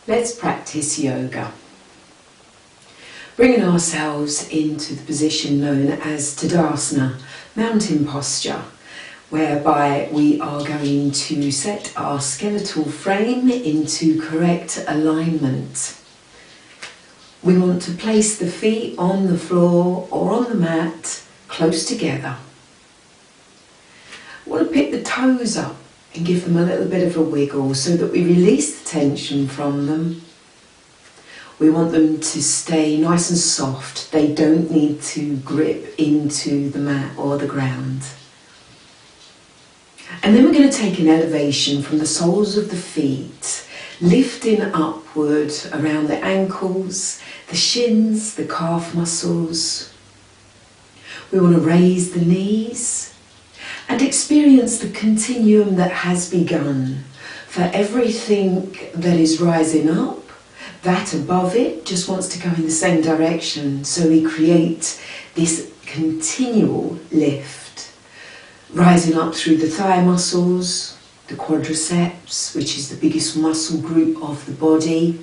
Let's practice yoga. Bringing ourselves into the position known as Tadasana, mountain posture, whereby we are going to set our skeletal frame into correct alignment. We want to place the feet on the floor or on the mat close together. We want to pick the toes up and give them a little bit of a wiggle so that we release the tension from them. We want them to stay nice and soft. They don't need to grip into the mat or the ground. And then we're going to take an elevation from the soles of the feet, lifting upward around the ankles, the shins, the calf muscles. We want to raise the knees and experience the continuum that has begun. For everything that is rising up, that above it just wants to go in the same direction. So we create this continual lift, rising up through the thigh muscles, the quadriceps, which is the biggest muscle group of the body.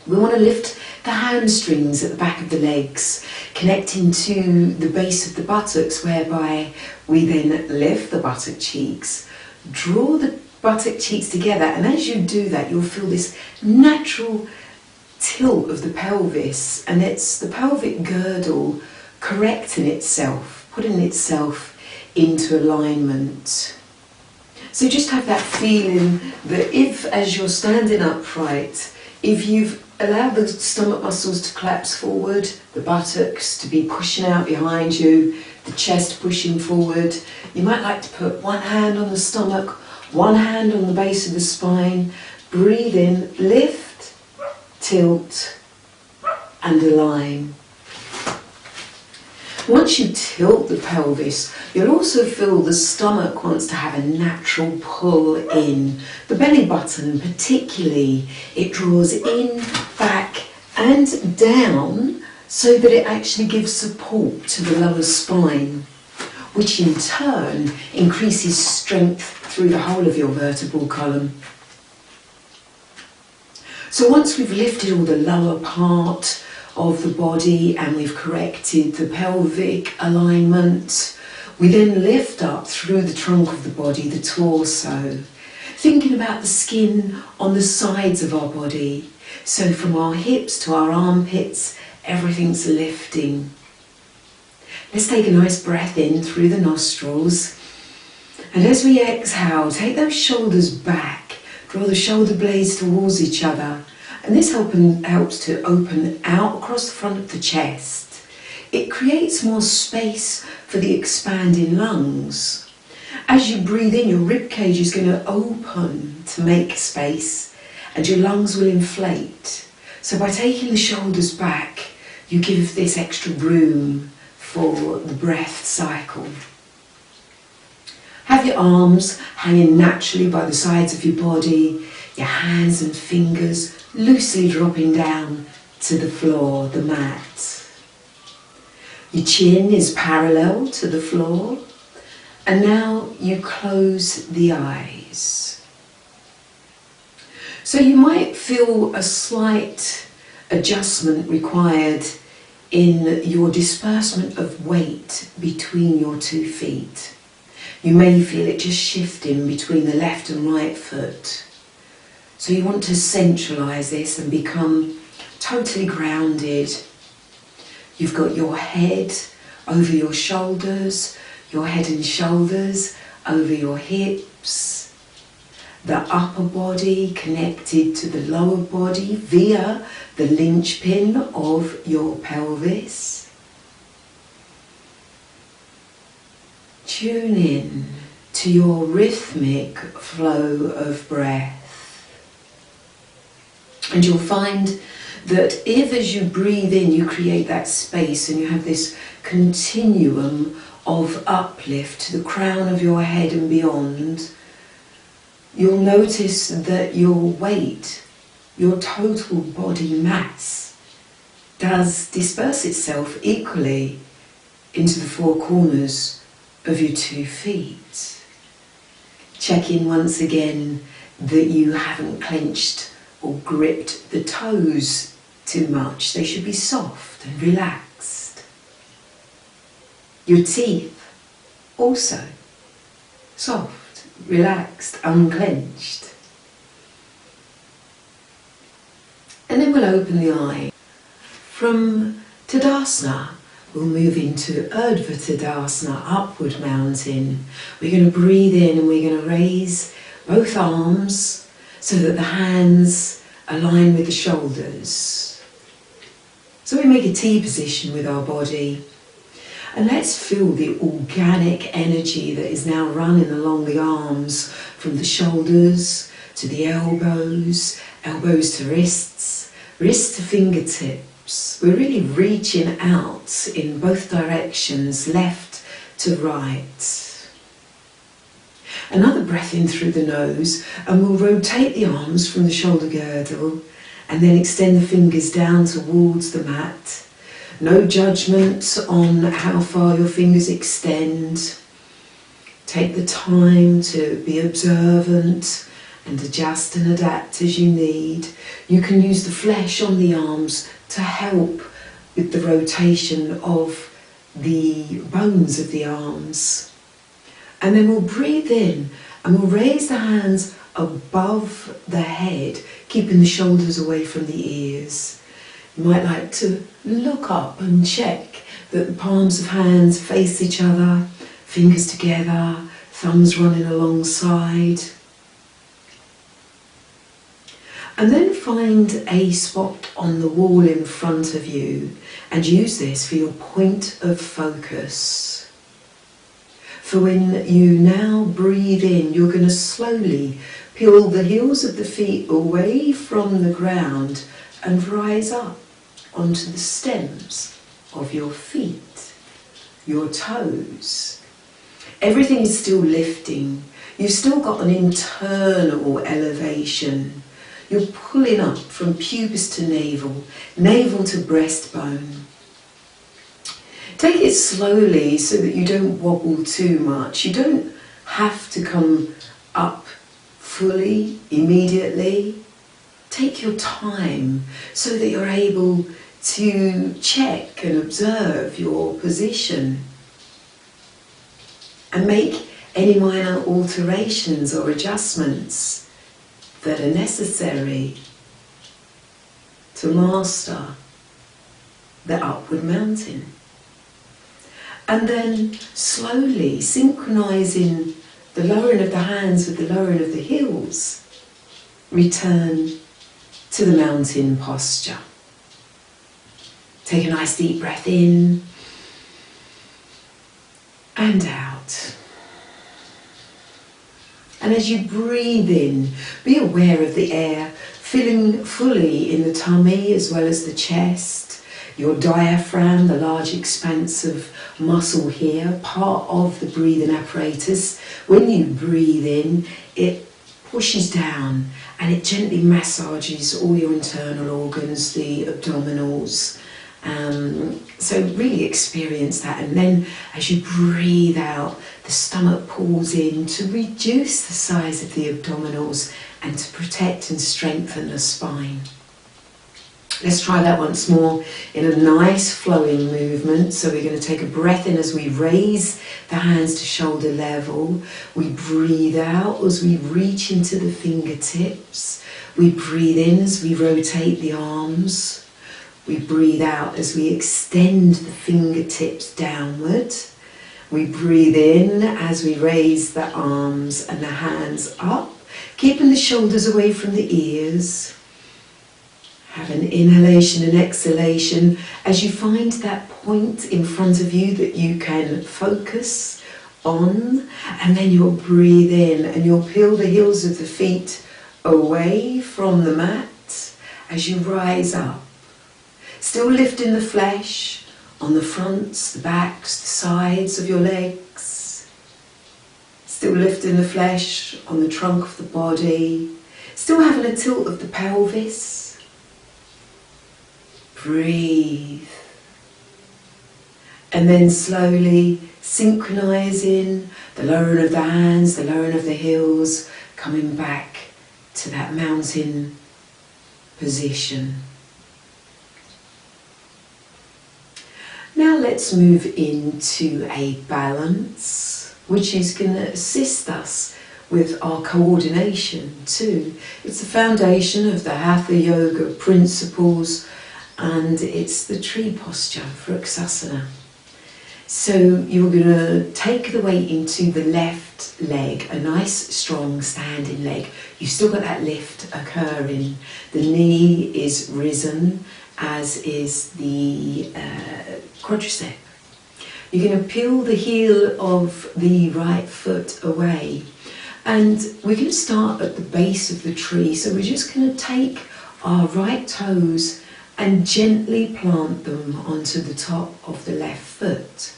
We want to lift the hamstrings at the back of the legs, connecting to the base of the buttocks, whereby we then lift the buttock cheeks, draw the buttock cheeks together, and as you do that you'll feel this natural tilt of the pelvis, and it's the pelvic girdle correcting itself, putting itself into alignment. So just have that feeling that if, as you're standing upright, if you've allowed the stomach muscles to collapse forward, the buttocks to be pushing out behind you, the chest pushing forward, you might like to put one hand on the stomach, one hand on the base of the spine. Breathe in, lift, tilt, and align. Once you tilt the pelvis, you'll also feel the stomach wants to have a natural pull in. The belly button particularly, it draws in, back and down so that it actually gives support to the lower spine, which in turn increases strength through the whole of your vertebral column. So once we've lifted all the lower part of the body and we've corrected the pelvic alignment, we then lift up through the trunk of the body, the torso, thinking about the skin on the sides of our body. So from our hips to our armpits, everything's lifting. Let's take a nice breath in through the nostrils, and as we exhale, take those shoulders back, draw the shoulder blades towards each other. And this helps to open out across the front of the chest. It creates more space for the expanding lungs. As you breathe in, your rib cage is going to open to make space, and your lungs will inflate. So by taking the shoulders back, you give this extra room for the breath cycle. Have your arms hanging naturally by the sides of your body, your hands and fingers loosely dropping down to the floor, the mat. Your chin is parallel to the floor, and now you close the eyes. So you might feel a slight adjustment required in your disbursement of weight between your 2 feet. You may feel it just shifting between the left and right foot. So you want to centralise this and become totally grounded. You've got your head over your shoulders, your head and shoulders over your hips, the upper body connected to the lower body via the linchpin of your pelvis. Tune in to your rhythmic flow of breath. And you'll find that if, as you breathe in, you create that space and you have this continuum of uplift to the crown of your head and beyond, you'll notice that your weight, your total body mass, does disperse itself equally into the 4 corners of your 2 feet. Check in once again that you haven't clenched or gripped the toes too much. They should be soft and relaxed. Your teeth also soft, relaxed, unclenched. And then we'll open the eye. From Tadasana, we'll move into Urdhva Tadasana, upward mountain. We're going to breathe in and we're going to raise both arms so that the hands align with the shoulders. So we make a T position with our body. And let's feel the organic energy that is now running along the arms, from the shoulders to the elbows, elbows to wrists, wrists to fingertips. We're really reaching out in both directions, left to right. Another breath in through the nose, and we'll rotate the arms from the shoulder girdle and then extend the fingers down towards the mat. No judgment on how far your fingers extend. Take the time to be observant and adjust and adapt as you need. You can use the flesh on the arms to help with the rotation of the bones of the arms. And then we'll breathe in and we'll raise the hands above the head, keeping the shoulders away from the ears. You might like to look up and check that the palms of hands face each other, fingers together, thumbs running alongside. And then find a spot on the wall in front of you and use this for your point of focus. For when you now breathe in, you're going to slowly peel the heels of the feet away from the ground and rise up onto the stems of your feet, your toes. Everything is still lifting. You've still got an internal elevation. You're pulling up from pubis to navel, navel to breastbone. Take it slowly so that you don't wobble too much. You don't have to come up fully, immediately. Take your time so that you're able to check and observe your position and make any minor alterations or adjustments that are necessary to master the upward mountain. And then slowly synchronizing the lowering of the hands with the lowering of the heels, return to the mountain posture. Take a nice deep breath in and out. And as you breathe in, be aware of the air filling fully in the tummy as well as the chest. Your diaphragm, the large expanse of muscle here, part of the breathing apparatus. When you breathe in, it pushes down and it gently massages all your internal organs, the abdominals. So really experience that, and then as you breathe out, the stomach pulls in to reduce the size of the abdominals and to protect and strengthen the spine. Let's try that once more in a nice flowing movement. So we're going to take a breath in as we raise the hands to shoulder level. We breathe out as we reach into the fingertips. We breathe in as we rotate the arms. We breathe out as we extend the fingertips downward. We breathe in as we raise the arms and the hands up, keeping the shoulders away from the ears. Have an inhalation and exhalation as you find that point in front of you that you can focus on, and then you'll breathe in and you'll peel the heels of the feet away from the mat as you rise up. Still lifting the flesh on the fronts, the backs, the sides of your legs. Still lifting the flesh on the trunk of the body. Still having a tilt of the pelvis. Breathe. And then slowly synchronizing the lowering of the hands, the lowering of the heels, coming back to that mountain position. Now let's move into a balance, which is going to assist us with our coordination too. It's the foundation of the Hatha Yoga principles, and it's the tree posture for Vrksasana. So you're going to take the weight into the left leg, a nice strong standing leg. You've still got that lift occurring. The knee is risen, as is the quadricep. You're going to peel the heel of the right foot away, and we're going to start at the base of the tree. So we're just going to take our right toes and gently plant them onto the top of the left foot.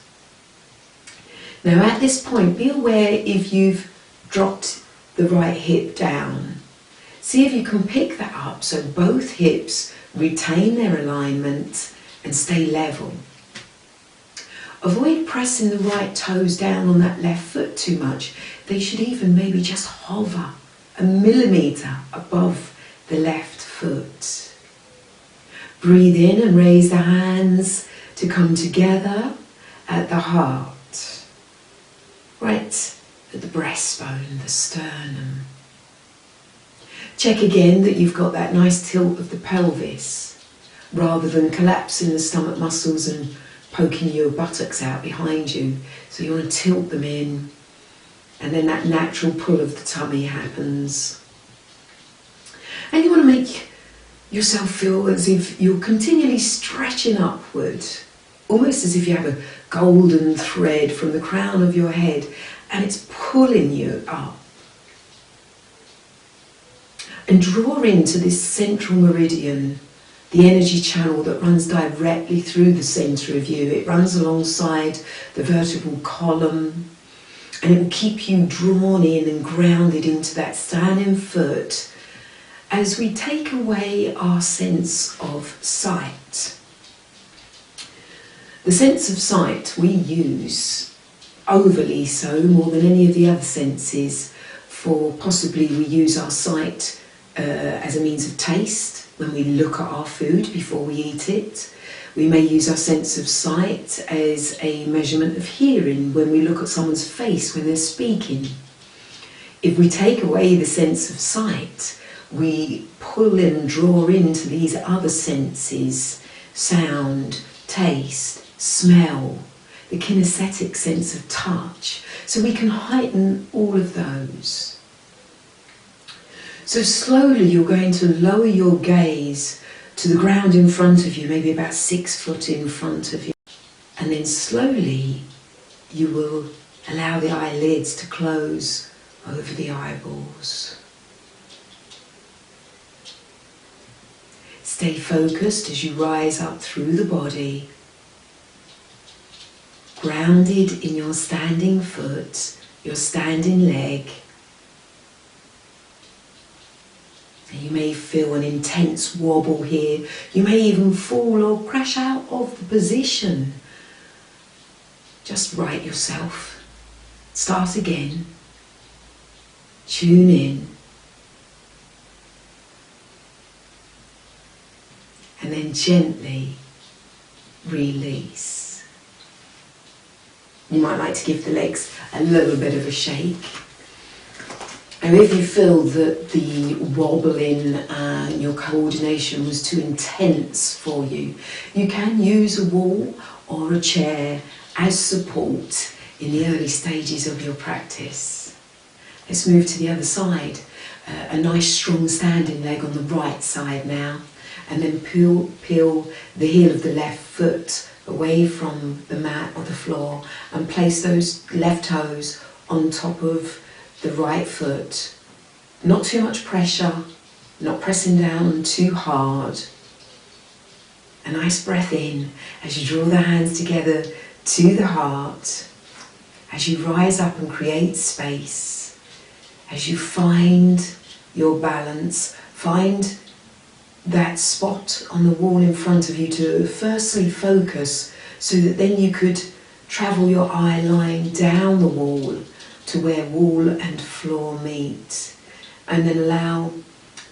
Now at this point, be aware if you've dropped the right hip down. See if you can pick that up so both hips retain their alignment and stay level. Avoid pressing the right toes down on that left foot too much. They should even maybe just hover a millimetre above the left foot. Breathe in and raise the hands to come together at the heart. Right at the breastbone, the sternum. Check again that you've got that nice tilt of the pelvis, rather than collapsing the stomach muscles and poking your buttocks out behind you. So you want to tilt them in, and then that natural pull of the tummy happens. And you want to make yourself feel as if you're continually stretching upward, almost as if you have a golden thread from the crown of your head and it's pulling you up. And draw into this central meridian, the energy channel that runs directly through the centre of you. It runs alongside the vertebral column, and it will keep you drawn in and grounded into that standing foot as we take away our sense of sight. The sense of sight we use overly so, more than any of the other senses, for possibly we use our sight as a means of taste when we look at our food before we eat it. We may use our sense of sight as a measurement of hearing when we look at someone's face when they're speaking. If we take away the sense of sight, we pull and draw into these other senses: sound, taste, smell, the kinesthetic sense of touch. So we can heighten all of those. So slowly you're going to lower your gaze to the ground in front of you, maybe about 6 foot in front of you. And then slowly you will allow the eyelids to close over the eyeballs. Stay focused as you rise up through the body, grounded in your standing foot, your standing leg. You may feel an intense wobble here. You may even fall or crash out of the position. Just right yourself. Start again. Tune in. And then gently release. You might like to give the legs a little bit of a shake. And if you feel that the wobbling and your coordination was too intense for you, you can use a wall or a chair as support in the early stages of your practice. Let's move to the other side. A nice strong standing leg on the right side now, and then peel the heel of the left foot away from the mat or the floor and place those left toes on top of the right foot. Not too much pressure, not pressing down too hard. A nice breath in as you draw the hands together to the heart, as you rise up and create space, as you find your balance, find that spot on the wall in front of you to firstly focus, so that then you could travel your eye line down the wall to where wall and floor meet, and then allow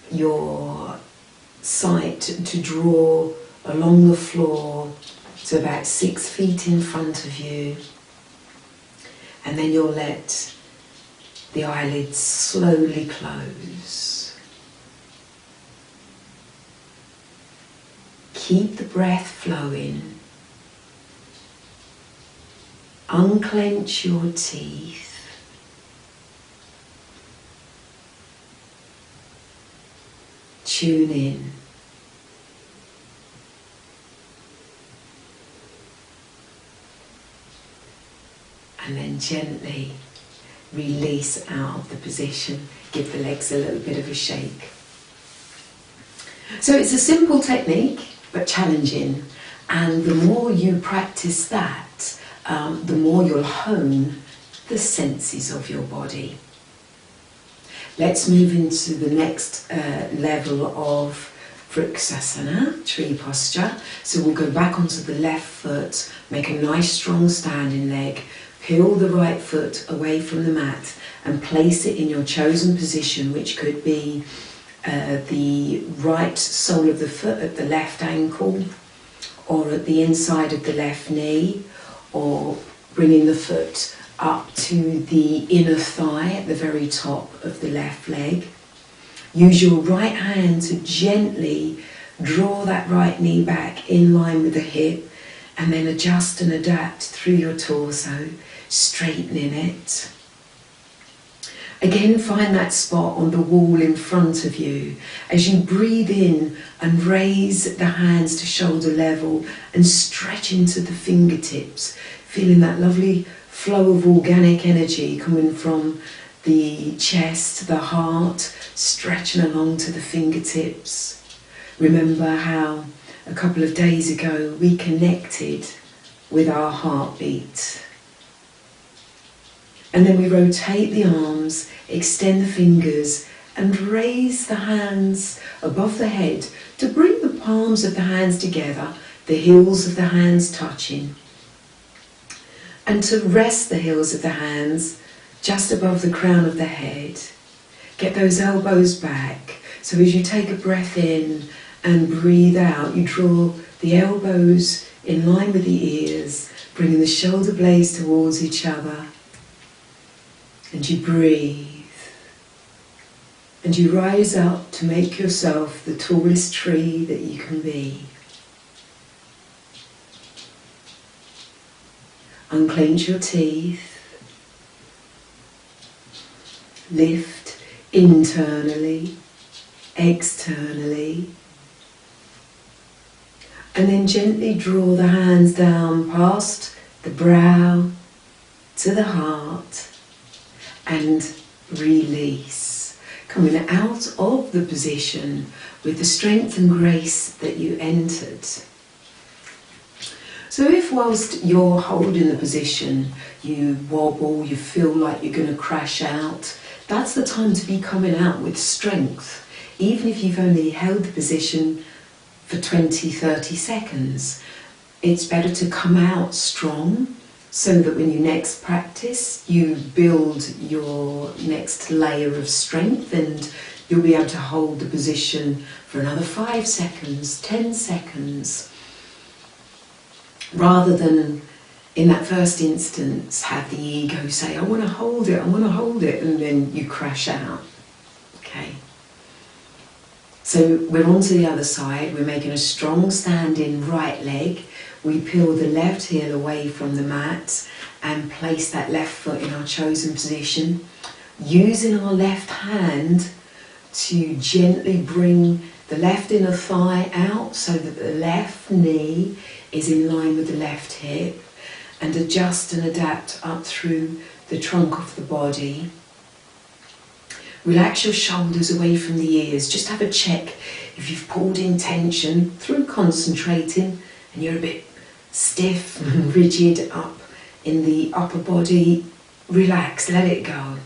your sight to draw along the floor to about 6 feet in front of you, and then you'll let the eyelids slowly close. Keep the breath flowing. Unclench your teeth. Tune in. And then gently release out of the position. Give the legs a little bit of a shake. So it's a simple technique, but challenging. And the more you practice that, the more you'll hone the senses of your body. Let's move into the next level of Vriksasana, tree posture. So we'll go back onto the left foot, make a nice strong standing leg, peel the right foot away from the mat and place it in your chosen position, which could be the right sole of the foot at the left ankle, or at the inside of the left knee, or bringing the foot up to the inner thigh at the very top of the left leg. Use your right hand to gently draw that right knee back in line with the hip, and then adjust and adapt through your torso, straightening it. Again, find that spot on the wall in front of you as you breathe in and raise the hands to shoulder level and stretch into the fingertips, feeling that lovely flow of organic energy coming from the chest, the heart, stretching along to the fingertips. Remember how a couple of days ago we connected with our heartbeat. And then we rotate the arms, extend the fingers and raise the hands above the head to bring the palms of the hands together, the heels of the hands touching. And to rest the heels of the hands just above the crown of the head. Get those elbows back. So as you take a breath in and breathe out, you draw the elbows in line with the ears, bringing the shoulder blades towards each other. And you breathe. And you rise up to make yourself the tallest tree that you can be. Unclench your teeth. Lift internally, externally. And then gently draw the hands down past the brow to the heart and release. Coming out of the position with the strength and grace that you entered. So if whilst you're holding the position, you wobble, you feel like you're going to crash out, that's the time to be coming out with strength. Even if you've only held the position for 20-30 seconds, it's better to come out strong so that when you next practice, you build your next layer of strength and you'll be able to hold the position for another 5 seconds, 10 seconds, rather than in that first instance have the ego say, I want to hold it, and then you crash out. Okay. So we're on to the other side, we're making a strong standing right leg. We peel the left heel away from the mat and place that left foot in our chosen position, using our left hand to gently bring the left inner thigh out so that the left knee is in line with the left hip, and adjust and adapt up through the trunk of the body. Relax your shoulders away from the ears. Just have a check if you've pulled in tension through concentrating and you're a bit stiff and rigid up in the upper body. Relax, let it go.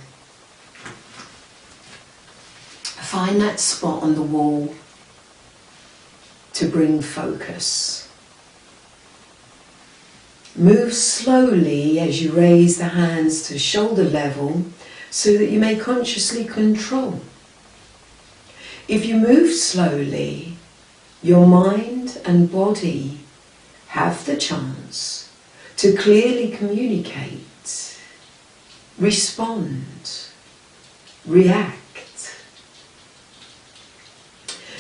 Find that spot on the wall to bring focus. Move slowly as you raise the hands to shoulder level so that you may consciously control. If you move slowly, your mind and body have the chance to clearly communicate, respond, react.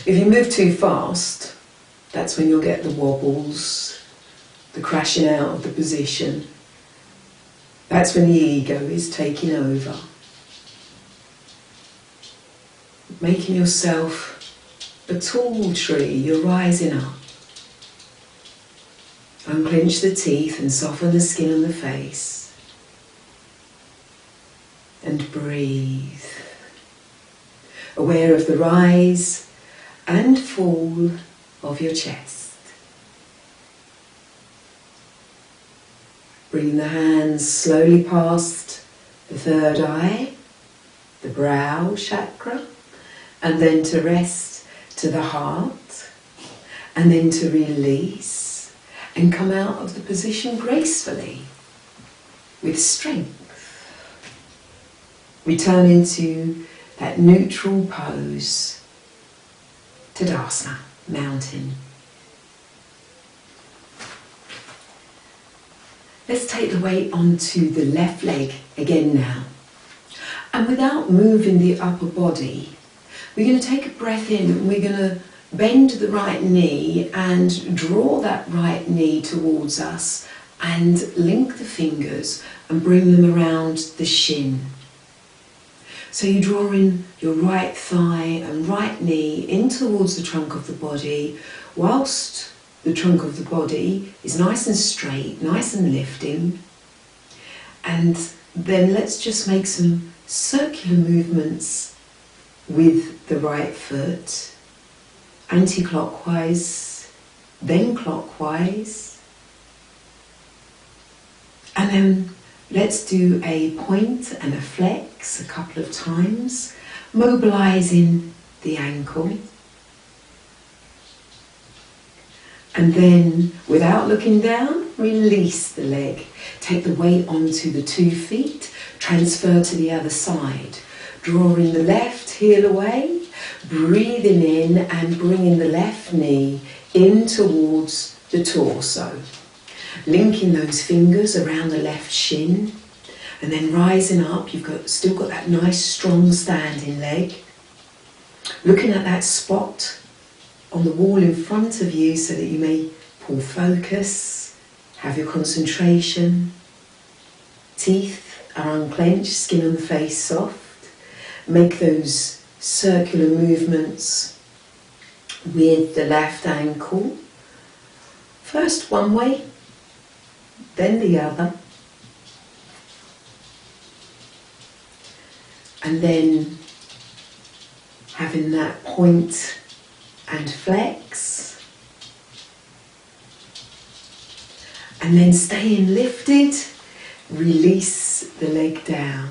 If you move too fast, that's when you'll get the wobbles, the crashing out of the position. That's when the ego is taking over. Making yourself a tall tree, you're rising up. Unclench the teeth and soften the skin on the face. And breathe. Aware of the rise and fall of your chest. Bring the hands slowly past the third eye, the brow chakra, and then to rest to the heart, and then to release and come out of the position gracefully with strength. Return into that neutral pose, Tadasana, mountain. Let's take the weight onto the left leg again now. And without moving the upper body, we're going to take a breath in and we're going to bend the right knee and draw that right knee towards us and link the fingers and bring them around the shin. So you draw in your right thigh and right knee in towards the trunk of the body, whilst the trunk of the body is nice and straight, nice and lifting. And then let's just make some circular movements with the right foot, anti-clockwise, then clockwise. And then let's do a point and a flex a couple of times, mobilizing the ankle. And then, without looking down, release the leg. Take the weight onto the 2 feet, transfer to the other side. Drawing the left heel away, breathing in and bringing the left knee in towards the torso. Linking those fingers around the left shin, and then rising up. You've still got that nice strong standing leg. Looking at that spot on the wall in front of you so that you may pull focus, have your concentration. Teeth are unclenched, skin on the face soft. Make those circular movements with the left ankle. First one way, then the other. And then having that point and flex. And then staying lifted, release the leg down.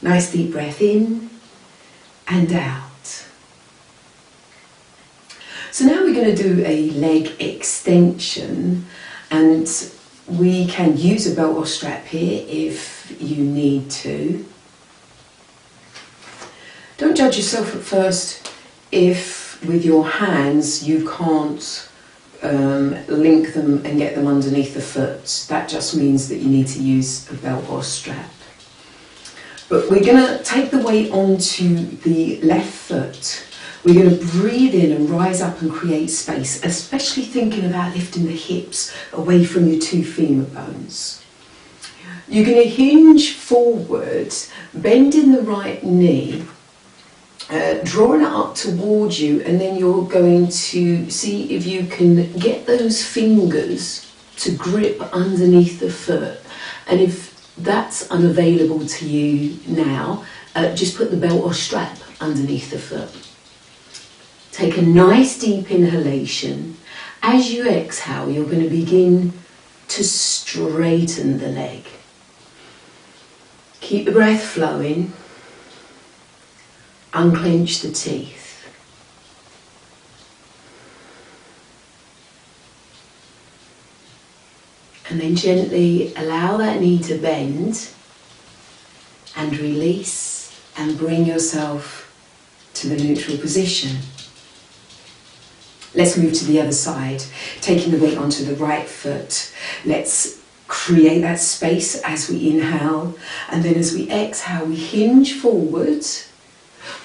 Nice deep breath in and out. So now we're going to do a leg extension, and we can use a belt or strap here if you need to. Don't judge yourself at first if with your hands you can't link them and get them underneath the foot. That just means that you need to use a belt or strap. But we're going to take the weight onto the left foot. We're going to breathe in and rise up and create space, especially thinking about lifting the hips away from your 2 femur bones. You're going to hinge forward, bending the right knee, drawing it up towards you, and then you're going to see if you can get those fingers to grip underneath the foot. And if that's unavailable to you now, just put the belt or strap underneath the foot. Take a nice deep inhalation. As you exhale, you're going to begin to straighten the leg. Keep the breath flowing. Unclench the teeth. And then gently allow that knee to bend and release and bring yourself to the neutral position. Let's move to the other side, taking the weight onto the right foot. Let's create that space as we inhale, and then as we exhale, we hinge forward.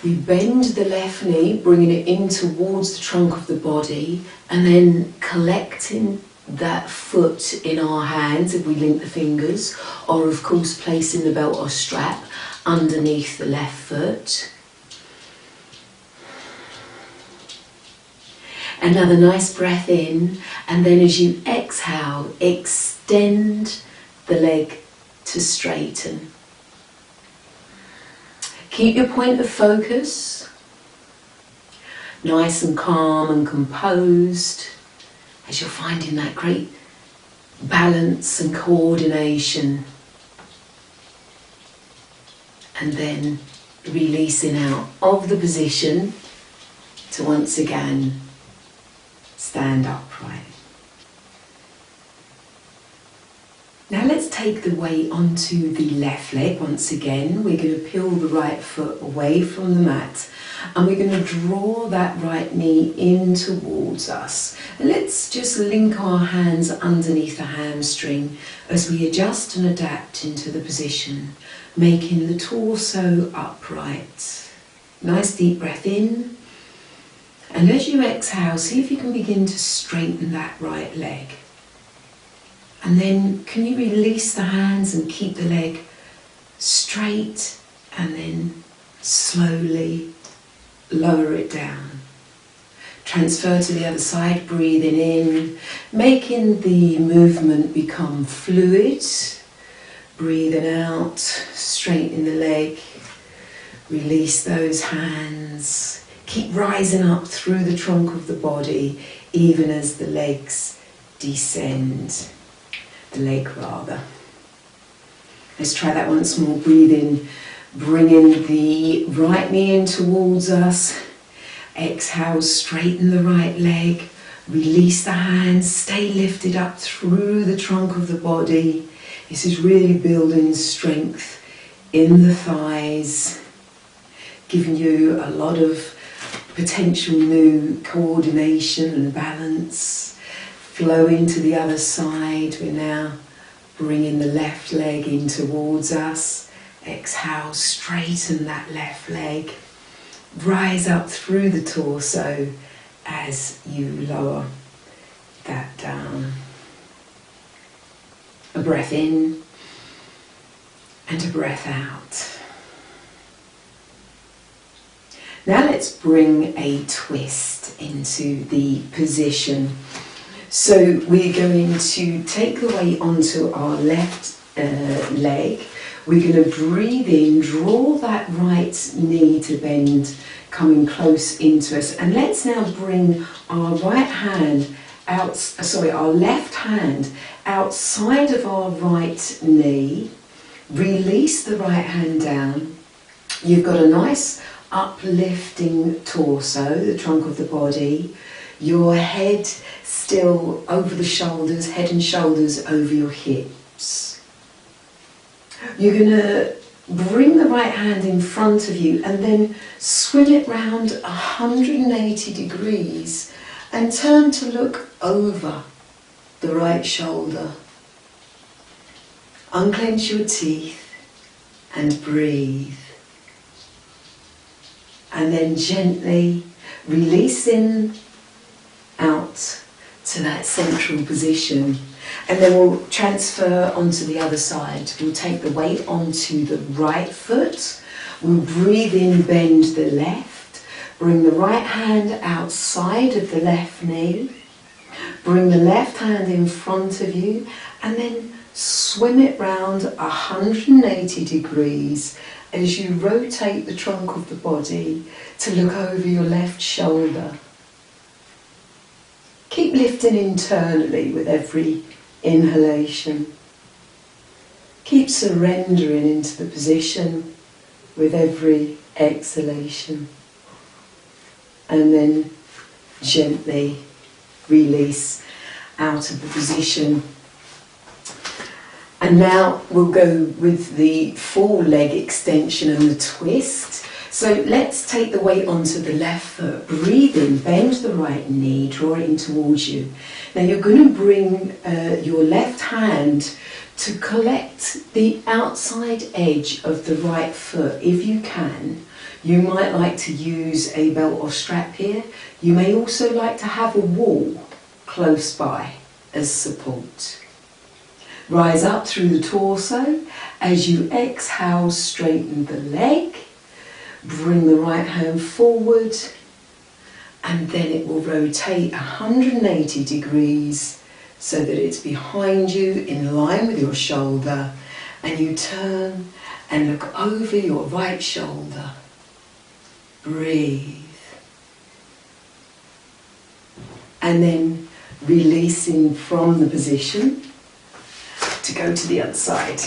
We bend the left knee, bringing it in towards the trunk of the body, and then collecting that foot in our hands if we link the fingers, or of course placing the belt or strap underneath the left foot. Another nice breath in, and then as you exhale, extend the leg to straighten. Keep your point of focus nice and calm and composed as you're finding that great balance and coordination. And then releasing out of the position to once again stand upright. Now let's take the weight onto the left leg once again. We're going to peel the right foot away from the mat, and we're going to draw that right knee in towards us. And let's just link our hands underneath the hamstring as we adjust and adapt into the position, making the torso upright. Nice deep breath in. And as you exhale, see if you can begin to straighten that right leg. And then can you release the hands and keep the leg straight, and then slowly lower it down. Transfer to the other side, breathing in, making the movement become fluid. Breathing out, straighten the leg, release those hands. Keep rising up through the trunk of the body, even as the legs descend. The leg rather. Let's try that once more. Breathe in, bringing the right knee in towards us. Exhale, straighten the right leg. Release the hands, stay lifted up through the trunk of the body. This is really building strength in the thighs, giving you a lot of potential new coordination and balance. Flow into the other side. We're now bringing the left leg in towards us. Exhale, straighten that left leg. Rise up through the torso as you lower that down. A breath in and a breath out. Now let's bring a twist into the position. So we're going to take the weight onto our left leg. We're going to breathe in, draw that right knee to bend, coming close into us. And let's now bring our our left hand outside of our right knee. Release the right hand down. You've got a nice uplifting torso, the trunk of the body. Your head still over the shoulders, head and shoulders over your hips. You're going to bring the right hand in front of you and then swing it round 180 degrees and turn to look over the right shoulder. Unclench your teeth and breathe. And then gently releasing out to that central position, and then we'll transfer onto the other side. We'll take the weight onto the right foot, we'll breathe in, bend the left, bring the right hand outside of the left knee, bring the left hand in front of you, and then swim it round 180 degrees as you rotate the trunk of the body to look over your left shoulder. Keep lifting internally with every inhalation. Keep surrendering into the position with every exhalation. And then gently release out of the position. And now we'll go with the full leg extension and the twist. So let's take the weight onto the left foot. Breathe in, bend the right knee, draw it in towards you. Now you're going to bring your left hand to collect the outside edge of the right foot if you can. You might like to use a belt or strap here. You may also like to have a wall close by as support. Rise up through the torso. As you exhale, straighten the leg. Bring the right hand forward, and then it will rotate 180 degrees so that it's behind you in line with your shoulder, and you turn and look over your right shoulder. Breathe. And then releasing from the position to go to the other side.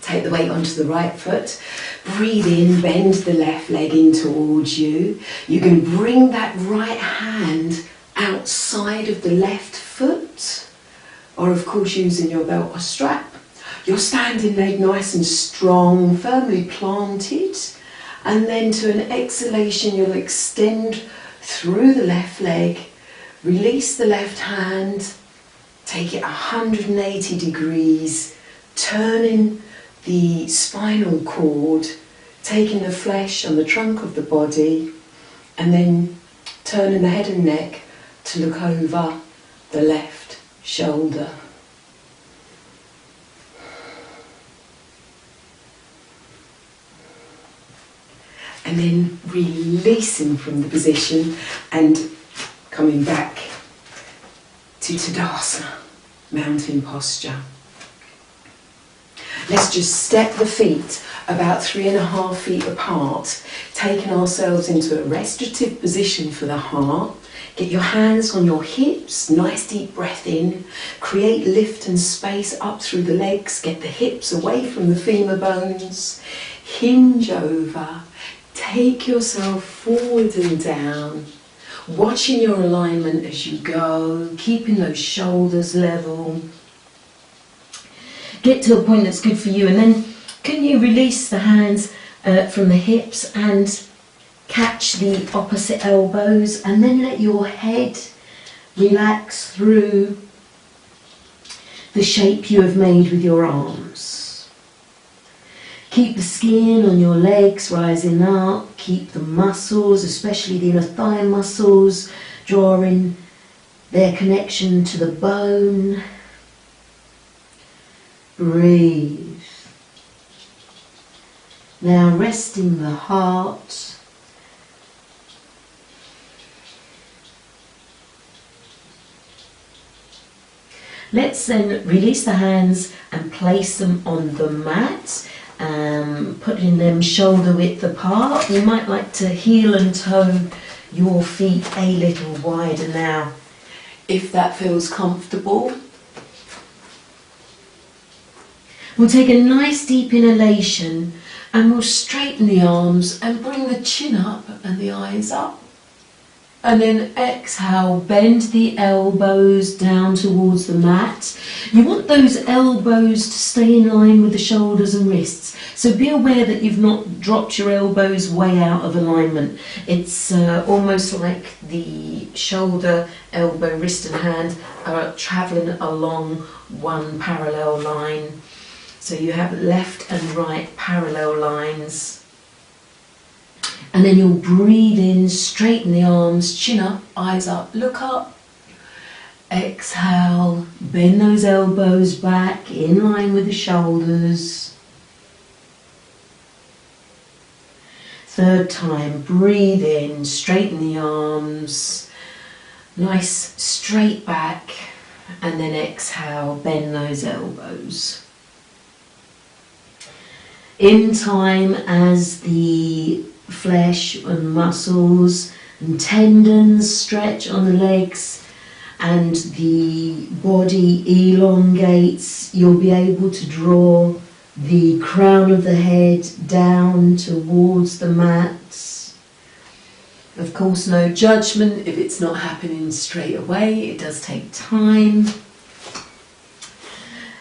Take the weight onto the right foot. Breathe in, bend the left leg in towards you. You can bring that right hand outside of the left foot, or of course using your belt or strap. Your standing leg nice and strong, firmly planted, and then to an exhalation you'll extend through the left leg, release the left hand, take it 180 degrees, turning the spinal cord, taking the flesh on the trunk of the body, and then turning the head and neck to look over the left shoulder. And then releasing from the position and coming back to Tadasana, mountain posture. Let's just step the feet about 3.5 feet apart, taking ourselves into a restorative position for the heart. Get your hands on your hips, nice deep breath in. Create lift and space up through the legs. Get the hips away from the femur bones. Hinge over. Take yourself forward and down. Watching your alignment as you go, keeping those shoulders level. Get to a point that's good for you, and then can you release the hands from the hips and catch the opposite elbows, and then let your head relax through the shape you have made with your arms. Keep the skin on your legs rising up, keep the muscles, especially the inner thigh muscles, drawing their connection to the bone. Breathe. Now resting the heart. Let's then release the hands and place them on the mat, putting them shoulder width apart. You might like to heel and toe your feet a little wider now, if that feels comfortable. We'll take a nice deep inhalation and we'll straighten the arms and bring the chin up and the eyes up. And then exhale, bend the elbows down towards the mat. You want those elbows to stay in line with the shoulders and wrists. So be aware that you've not dropped your elbows way out of alignment. It's almost like the shoulder, elbow, wrist and hand are travelling along one parallel line. So you have left and right parallel lines. And then you'll breathe in, straighten the arms, chin up, eyes up, look up. Exhale, bend those elbows back in line with the shoulders. Third time, breathe in, straighten the arms, nice straight back, and then exhale, bend those elbows. In time, as the flesh and muscles and tendons stretch on the legs and the body elongates, you'll be able to draw the crown of the head down towards the mat. Of course, no judgment if it's not happening straight away. It does take time.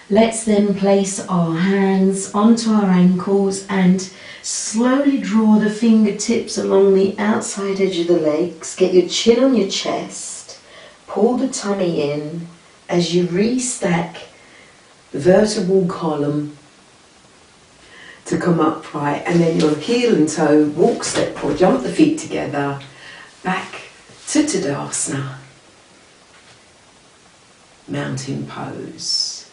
Let's then place our hands onto our ankles and slowly draw the fingertips along the outside edge of the legs. Get your chin on your chest. Pull the tummy in as you restack the vertebral column to come upright, and then your heel and toe, walk, step or jump the feet together, back to Tadasana, mountain pose.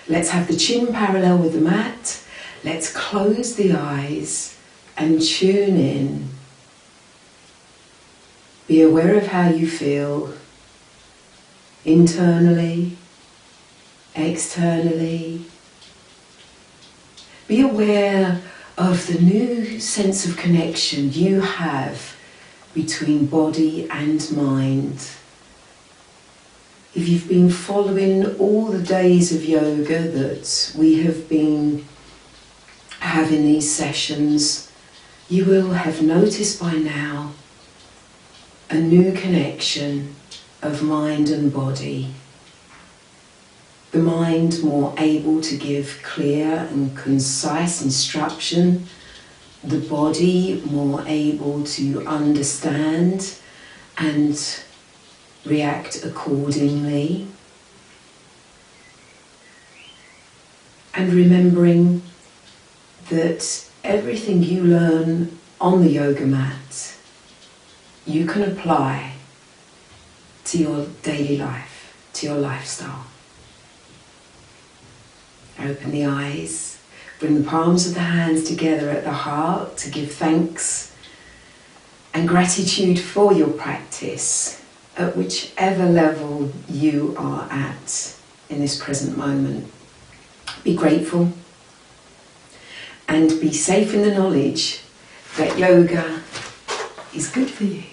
Let's have the chin parallel with the mat. Let's close the eyes and tune in. Be aware of how you feel internally, externally. Be aware of the new sense of connection you have between body and mind. If you've been following all the days of yoga that we have been having these sessions, you will have noticed by now a new connection of mind and body. The mind more able to give clear and concise instruction, the body more able to understand and react accordingly. And remembering that everything you learn on the yoga mat, you can apply to your daily life, to your lifestyle. Open the eyes, bring the palms of the hands together at the heart to give thanks and gratitude for your practice at whichever level you are at in this present moment. Be grateful and be safe in the knowledge that yoga is good for you.